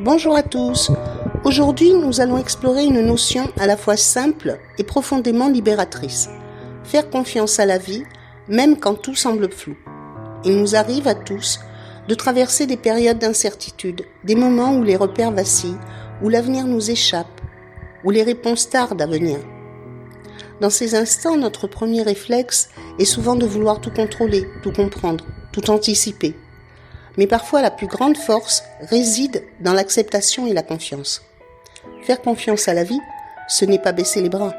Bonjour à tous. Aujourd'hui, nous allons explorer une notion à la fois simple et profondément libératrice. Faire confiance à la vie, même quand tout semble flou. Il nous arrive à tous de traverser des périodes d'incertitude, des moments où les repères vacillent, où l'avenir nous échappe, où les réponses tardent à venir. Dans ces instants, notre premier réflexe est souvent de vouloir tout contrôler, tout comprendre, tout anticiper. Mais parfois, la plus grande force réside dans l'acceptation et la confiance. Faire confiance à la vie, ce n'est pas baisser les bras.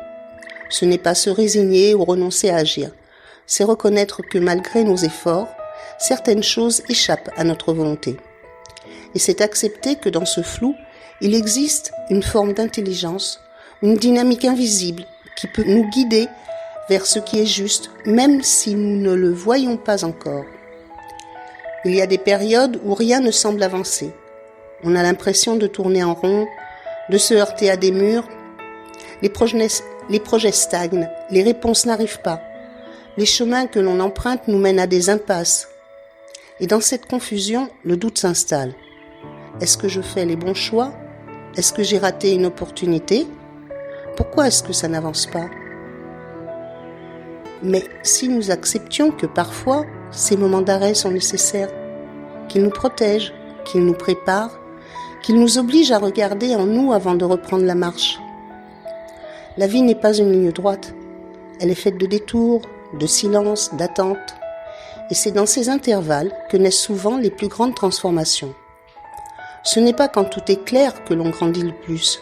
Ce n'est pas se résigner ou renoncer à agir. C'est reconnaître que malgré nos efforts, certaines choses échappent à notre volonté. Et c'est accepter que dans ce flou, il existe une forme d'intelligence, une dynamique invisible qui peut nous guider vers ce qui est juste, même si nous ne le voyons pas encore. Il y a des périodes où rien ne semble avancer. On a l'impression de tourner en rond, de se heurter à des murs. Les projets stagnent, les réponses n'arrivent pas. Les chemins que l'on emprunte nous mènent à des impasses. Et dans cette confusion, le doute s'installe. Est-ce que je fais les bons choix ? Est-ce que j'ai raté une opportunité ? Pourquoi est-ce que ça n'avance pas ? Mais si nous acceptions que parfois, ces moments d'arrêt sont nécessaires, qu'ils nous protègent, qu'ils nous préparent, qu'ils nous obligent à regarder en nous avant de reprendre la marche. La vie n'est pas une ligne droite. Elle est faite de détours, de silences, d'attentes. Et c'est dans ces intervalles que naissent souvent les plus grandes transformations. Ce n'est pas quand tout est clair que l'on grandit le plus.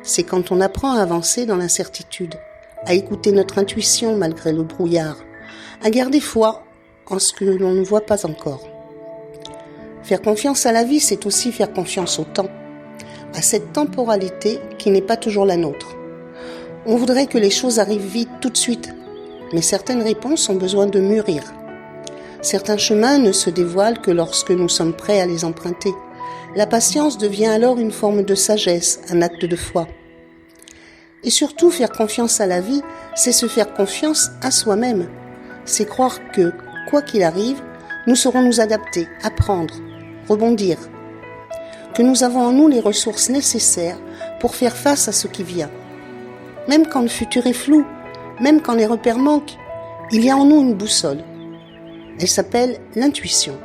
C'est quand on apprend à avancer dans l'incertitude, à écouter notre intuition malgré le brouillard, à garder foi en ce que l'on ne voit pas encore. Faire confiance à la vie, c'est aussi faire confiance au temps, à cette temporalité qui n'est pas toujours la nôtre. On voudrait que les choses arrivent vite, tout de suite, mais certaines réponses ont besoin de mûrir. Certains chemins ne se dévoilent que lorsque nous sommes prêts à les emprunter. La patience devient alors une forme de sagesse, un acte de foi. Et surtout, faire confiance à la vie, c'est se faire confiance à soi-même. C'est croire que, quoi qu'il arrive, nous saurons nous adapter, apprendre, rebondir. Que nous avons en nous les ressources nécessaires pour faire face à ce qui vient. Même quand le futur est flou, même quand les repères manquent, il y a en nous une boussole. Elle s'appelle l'intuition,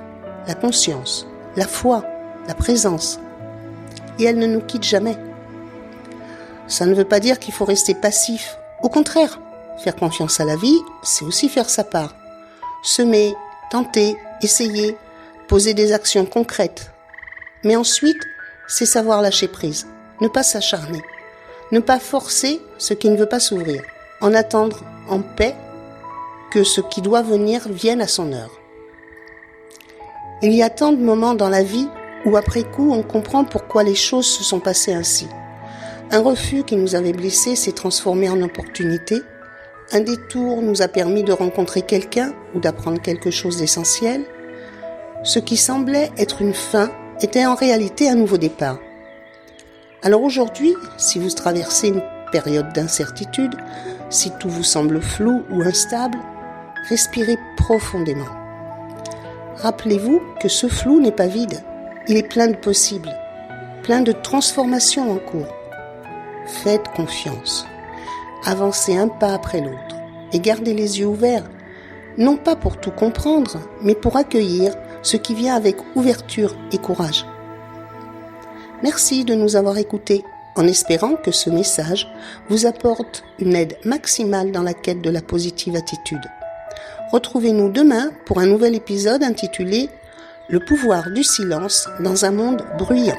la conscience, la foi, la présence. Et elle ne nous quitte jamais. Ça ne veut pas dire qu'il faut rester passif. Au contraire, faire confiance à la vie, c'est aussi faire sa part. Semer, tenter, essayer, poser des actions concrètes. Mais ensuite, c'est savoir lâcher prise, ne pas s'acharner, ne pas forcer ce qui ne veut pas s'ouvrir, en attendre en paix que ce qui doit venir vienne à son heure. Il y a tant de moments dans la vie où après coup on comprend pourquoi les choses se sont passées ainsi. Un refus qui nous avait blessés s'est transformé en opportunité. Un détour nous a permis de rencontrer quelqu'un ou d'apprendre quelque chose d'essentiel. Ce qui semblait être une fin était en réalité un nouveau départ. Alors aujourd'hui, si vous traversez une période d'incertitude, si tout vous semble flou ou instable, respirez profondément. Rappelez-vous que ce flou n'est pas vide, il est plein de possibles, plein de transformations en cours. Faites confiance, avancez un pas après l'autre et gardez les yeux ouverts, non pas pour tout comprendre, mais pour accueillir ce qui vient avec ouverture et courage. Merci de nous avoir écoutés, en espérant que ce message vous apporte une aide maximale dans la quête de la positive attitude. Retrouvez-nous demain pour un nouvel épisode intitulé « Le pouvoir du silence dans un monde bruyant ».